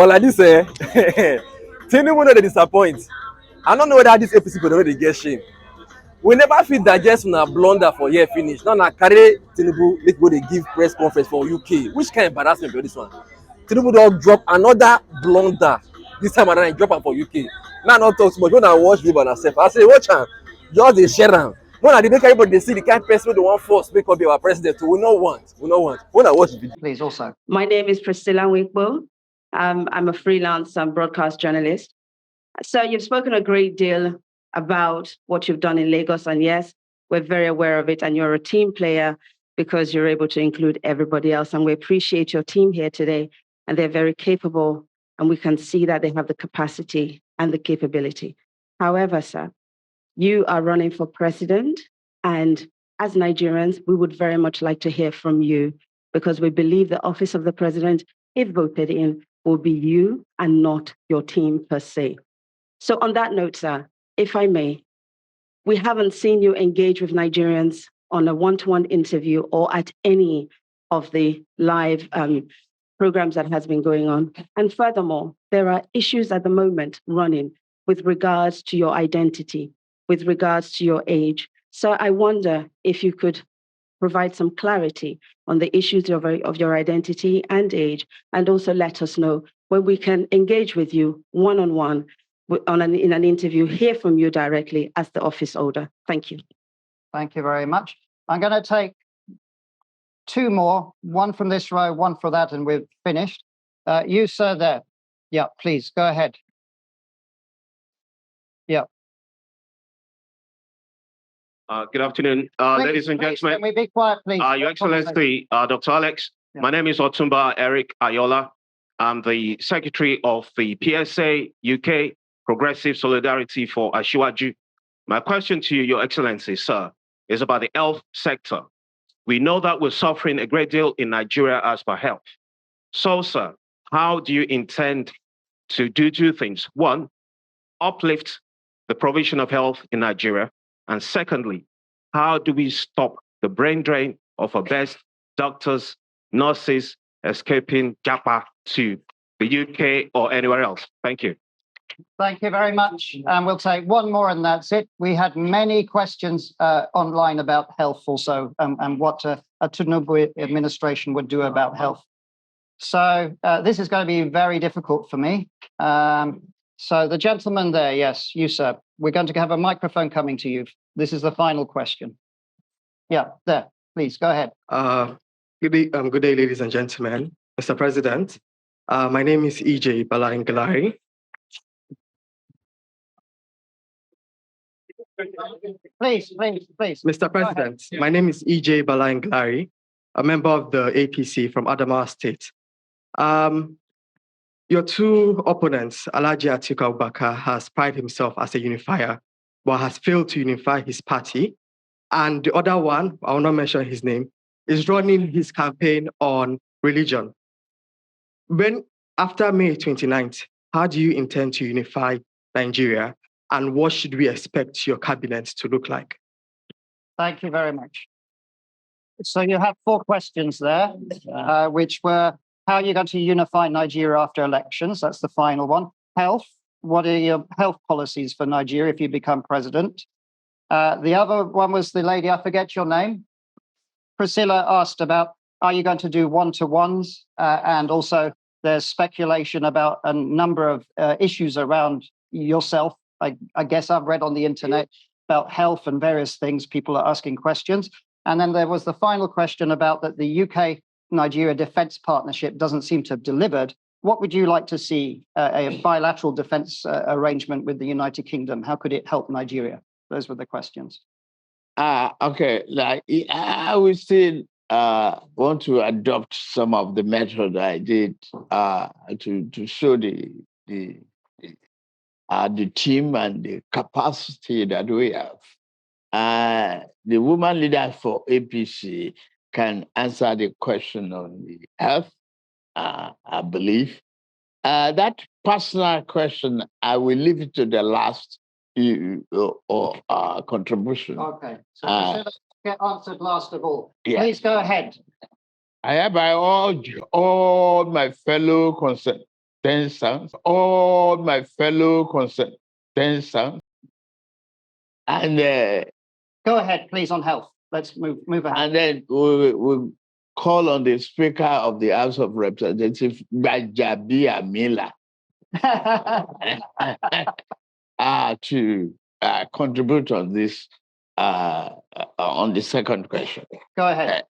But like this, Tinubu no dey disappoint. I don't know whether this APC go already get shame. We never fit digest una blunder for here finish. Now na carry Tinubu make go dey give press conference for UK. Which kind of embarrassment be this one? Tinubu don drop another blunder. This time around, he drop am for UK. Now not talk too much. When I watch live on herself, I say watch am. Just dey share am. When I dey make everybody dey see the kind person wey dey wan force make up be our president. We no want. We no want. When I watch the video. Please also. My name is Priscilla Winkbo. I'm a freelance broadcast journalist. So you've spoken a great deal about what you've done in Lagos, and yes, we're very aware of it, and you're a team player because you're able to include everybody else, and we appreciate your team here today, and they're very capable, and we can see that they have the capacity and the capability. However, sir, you are running for president, and as Nigerians, we would very much like to hear from you because we believe the office of the president, if voted in, will be you and not your team per se. So on that note, sir, if I may, we haven't seen you engage with Nigerians on a one-to-one interview or at any of the live programs that has been going on. And furthermore, there are issues at the moment running with regards to your identity, with regards to your age. So I wonder if you could provide some clarity on the issues of your identity and age, and also let us know when we can engage with you one-on-one in an interview, hear from you directly as the office holder. Thank you. Thank you very much. I'm going to take two more, one from this row, one for that, and we've finished. You, sir, there. Yeah, please, go ahead. Yeah. Good afternoon, ladies and gentlemen. Can we be quiet, please? Your Excellency, Dr. Alex, Yeah. my name is Otumba Eric Ayola. I'm the Secretary of the PSA UK Progressive Solidarity for Asiwaju. My question to you, Your Excellency, sir, is about the health sector. We know that we're suffering a great deal in Nigeria as per health. So, sir, how do you intend to do two things? One, uplift the provision of health in Nigeria. And secondly, how do we stop the brain drain of our best doctors, nurses escaping Japa to the UK or anywhere else? Thank you. Thank you very much. And we'll take one more and that's it. We had many questions online about health also and what a Tinubu administration would do about health. So this is going to be very difficult for me. So the gentleman there, yes, you, sir. We're going to have a microphone coming to you. This is the final question. Yeah, there, please, go ahead. Good day, ladies and gentlemen. Mr. President, my name is EJ Balangalari. Please. Mr. President, my name is EJ Balangalari, a member of the APC from Adamawa State. Your two opponents, Alhaji Atiku Abubakar, has prided himself as a unifier, but has failed to unify his party. And the other one, I will not mention his name, is running his campaign on religion. After May 29th, how do you intend to unify Nigeria? And what should we expect your cabinet to look like? Thank you very much. So you have four questions there, which were, how are you going to unify Nigeria after elections? That's the final one. Health, what are your health policies for Nigeria if you become president? The other one was the lady, I forget your name. Priscilla asked about, are you going to do one-to-ones? And also there's speculation about a number of issues around yourself. I guess I've read on the internet about health and various things. People are asking questions. And then there was the final question about that the UK-Nigeria defense partnership doesn't seem to have delivered. What would you like to see a bilateral defense arrangement with the United Kingdom? How could it help Nigeria? Those were the questions. Okay, like I would still want to adopt some of the method I did to show the team and the capacity that we have. The woman leader for APC can answer the question on the health, I believe. That personal question, I will leave it to the last contribution. Okay, so Priscilla, get answered last of all. Yeah. Please go ahead. I hereby urge all my fellow 10 sons, all my fellow concerned, 10 sons. And Go ahead, please, on health. Let's move ahead. and then we call on the Speaker of the House of Representatives, Gbajabi Amila, to contribute on this, on the second question. Go ahead.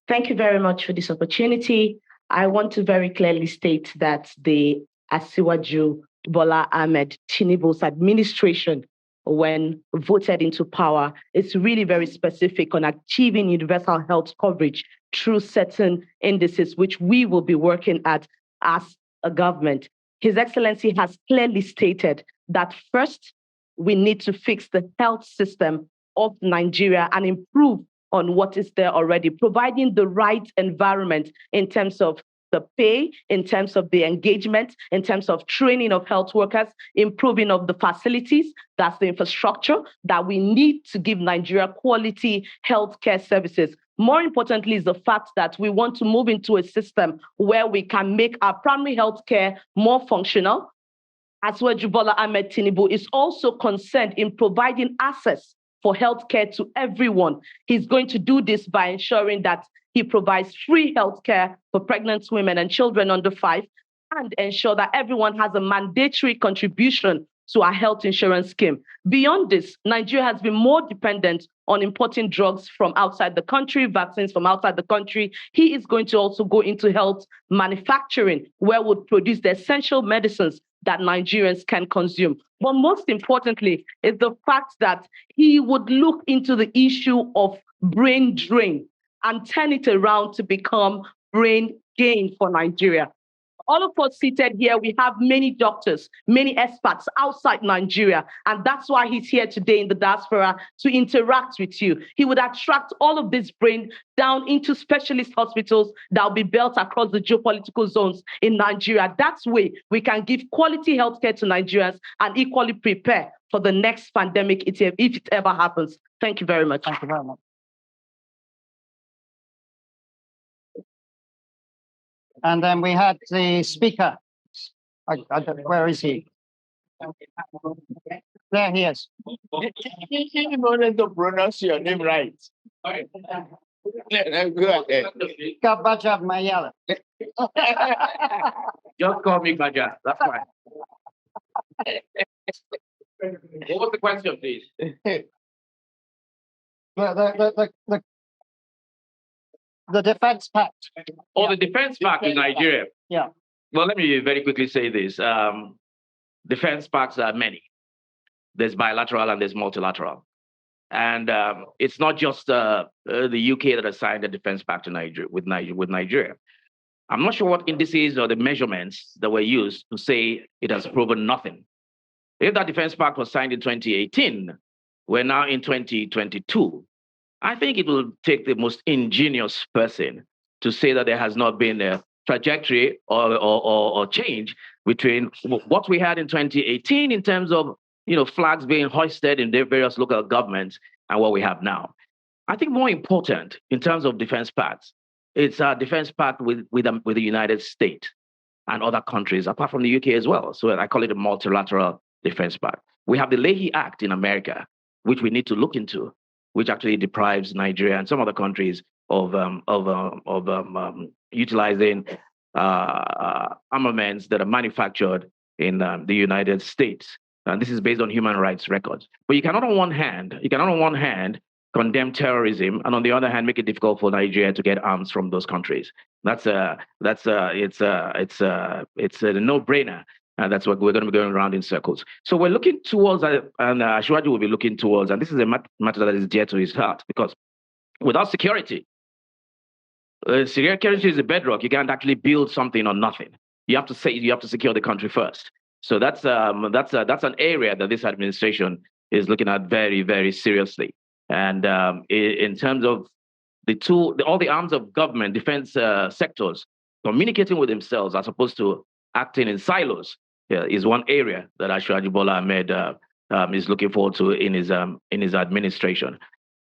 Thank you very much for this opportunity. I want to very clearly state that the Asiwaju Bola Ahmed Tinubu's administration, when voted into power, is really very specific on achieving universal health coverage through certain indices, which we will be working at as a government. His Excellency has clearly stated that first, we need to fix the health system of Nigeria and improve on what is there already, providing the right environment in terms of the pay, in terms of the engagement, in terms of training of health workers, improving of the facilities, that's the infrastructure that we need to give Nigeria quality healthcare services. More importantly is the fact that we want to move into a system where we can make our primary healthcare more functional. Asiwaju Bola Ahmed Tinubu is also concerned in providing access for healthcare to everyone. He's going to do this by ensuring that he provides free healthcare for pregnant women and children under 5, and ensure that everyone has a mandatory contribution to our health insurance scheme. Beyond this, Nigeria has been more dependent on importing drugs from outside the country, vaccines from outside the country. He is going to also go into health manufacturing, where we'll produce the essential medicines that Nigerians can consume. But most importantly is the fact that he would look into the issue of brain drain and turn it around to become brain gain for Nigeria. All of us seated here, we have many doctors, many experts outside Nigeria, and that's why he's here today in the diaspora to interact with you. He would attract all of this brain down into specialist hospitals that will be built across the geopolitical zones in Nigeria. That's way we can give quality healthcare to Nigerians and equally prepare for the next pandemic if it ever happens. Thank you very much. Thank you very much. And then we had the speaker. Where is he? There he is. In order to pronounce your name right. Go ahead. Kabaja Mayala. Just call me Baja. That's fine. What was the question, please? The defense pact. Oh, the defense pact in Nigeria. Yeah. Well, let me very quickly say this. Defense pacts are many. There's bilateral and there's multilateral. And it's not just the UK that has signed a defense pact to with Nigeria. I'm not sure what indices or the measurements that were used to say it has proven nothing. If that defense pact was signed in 2018, we're now in 2022. I think it will take the most ingenious person to say that there has not been a trajectory or change between what we had in 2018 in terms of flags being hoisted in their various local governments and what we have now. I think more important in terms of defense pacts, it's a defense pact with the United States and other countries, apart from the UK as well. So I call it a multilateral defense pact. We have the Leahy Act in America, which we need to look into, which actually deprives Nigeria and some other countries of utilizing armaments that are manufactured in the United States. And this is based on human rights records. But you cannot on one hand condemn terrorism, and on the other hand make it difficult for Nigeria to get arms from those countries. It's a no-brainer. And that's what we're going to be going around in circles. So we're looking towards, and Asiwaju will be looking towards, and this is a matter that is dear to his heart, because without security, security is a bedrock. You can't actually build something on nothing. You have to secure the country first. So that's an area that this administration is looking at very, very seriously. And in terms of all the arms of government, defense sectors communicating with themselves as opposed to acting in silos, is one area that Asiwaju Bola Ahmed is looking forward to in his administration.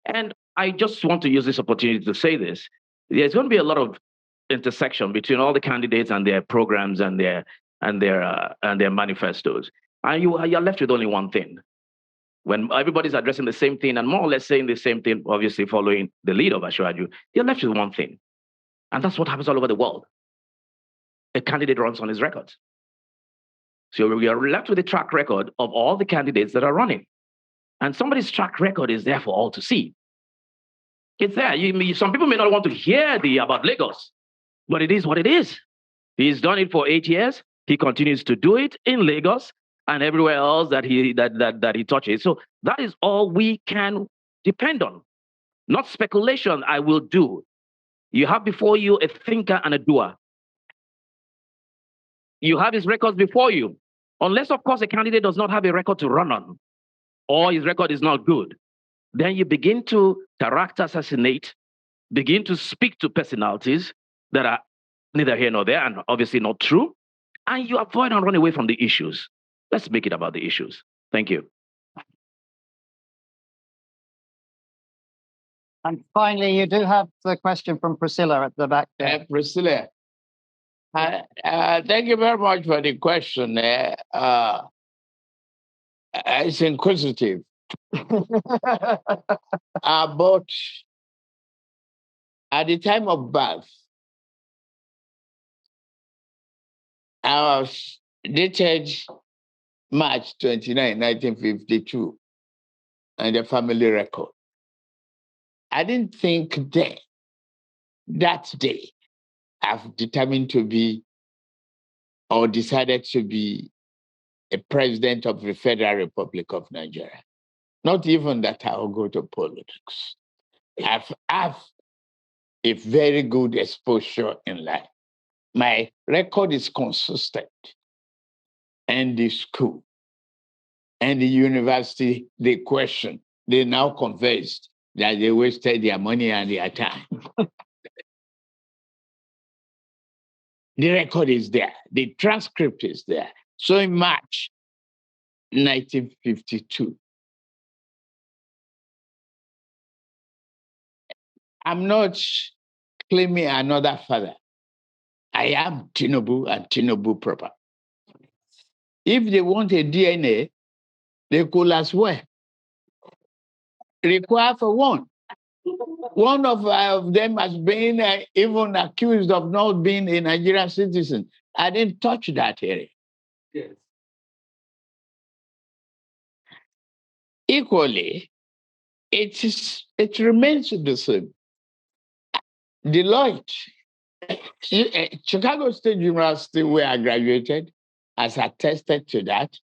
And I just want to use this opportunity to say this. There's going to be a lot of intersection between all the candidates and their programs and their and their manifestos. And you're left with only one thing. When everybody's addressing the same thing and more or less saying the same thing, obviously following the lead of Ashwaju, you're left with one thing. And that's what happens all over the world. A candidate runs on his records. So we are left with a track record of all the candidates that are running. And somebody's track record is there for all to see. It's there. Some people may not want to hear about Lagos, but it is what it is. He's done it for 8 years. He continues to do it in Lagos and everywhere else that he touches. So that is all we can depend on. Not speculation, I will do. You have before you a thinker and a doer. You have his records before you. Unless, of course, a candidate does not have a record to run on, or his record is not good, then you begin to character assassinate, begin to speak to personalities that are neither here nor there and obviously not true, and you avoid and run away from the issues. Let's make it about the issues. Thank you. And finally, you do have the question from Priscilla at the back there. Priscilla, thank you very much for the question. It's inquisitive. But at the time of birth, I was dated March 29, 1952, and the family record. I didn't think then, that day, I've determined to be or decided to be a president of the Federal Republic of Nigeria. Not even that I will go to politics. I've a very good exposure in life. My record is consistent. And the school and the university, they question. They now convinced that they wasted their money and their time. The record is there. The transcript is there. So in March 1952, I'm not claiming another father. I am Tinubu and Tinubu proper. If they want a DNA, they could as well require for one. One of them has been even accused of not being a Nigerian citizen. I didn't touch that area. Yes. Equally, it remains the same. Deloitte, Chicago State University, where I graduated, has attested to that.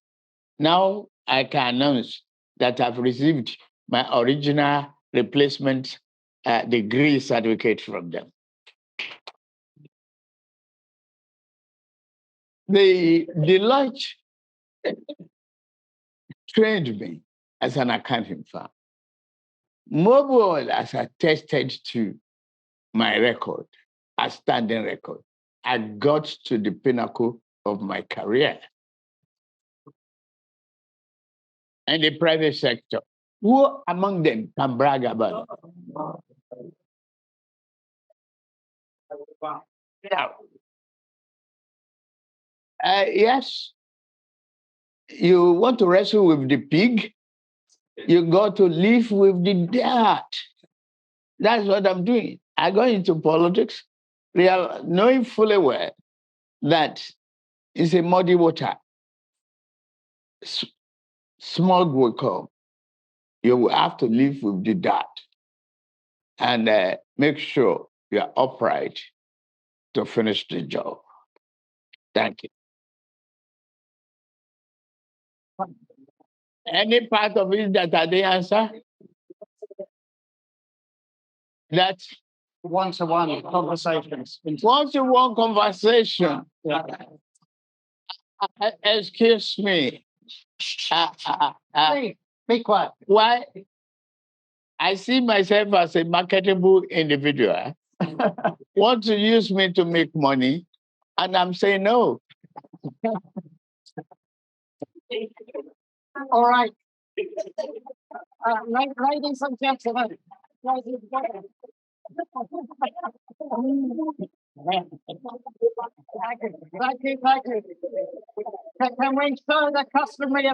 Now I can announce that I've received my original replacement degree certificate from them. The Deloitte trained me as an accounting firm. Mobile has attested to my record, a standing record. I got to the pinnacle of my career. And the private sector, who among them can brag about it? Now, yes, you want to wrestle with the pig, you got to live with the dirt. That's what I'm doing. I go into politics, knowing fully well that it's a muddy water. Smog will come. You will have to live with the dirt and make sure you're upright to finish the job. Thank you. Any part of it that I didn't answer? That's one-to-one conversations. One-to-one conversation. Yeah. Excuse me. Hey, be quiet. Why? I see myself as a marketable individual. Want to use me to make money, and I'm saying no. All right. Ladies and gentlemen. Thank you. Can we show the customary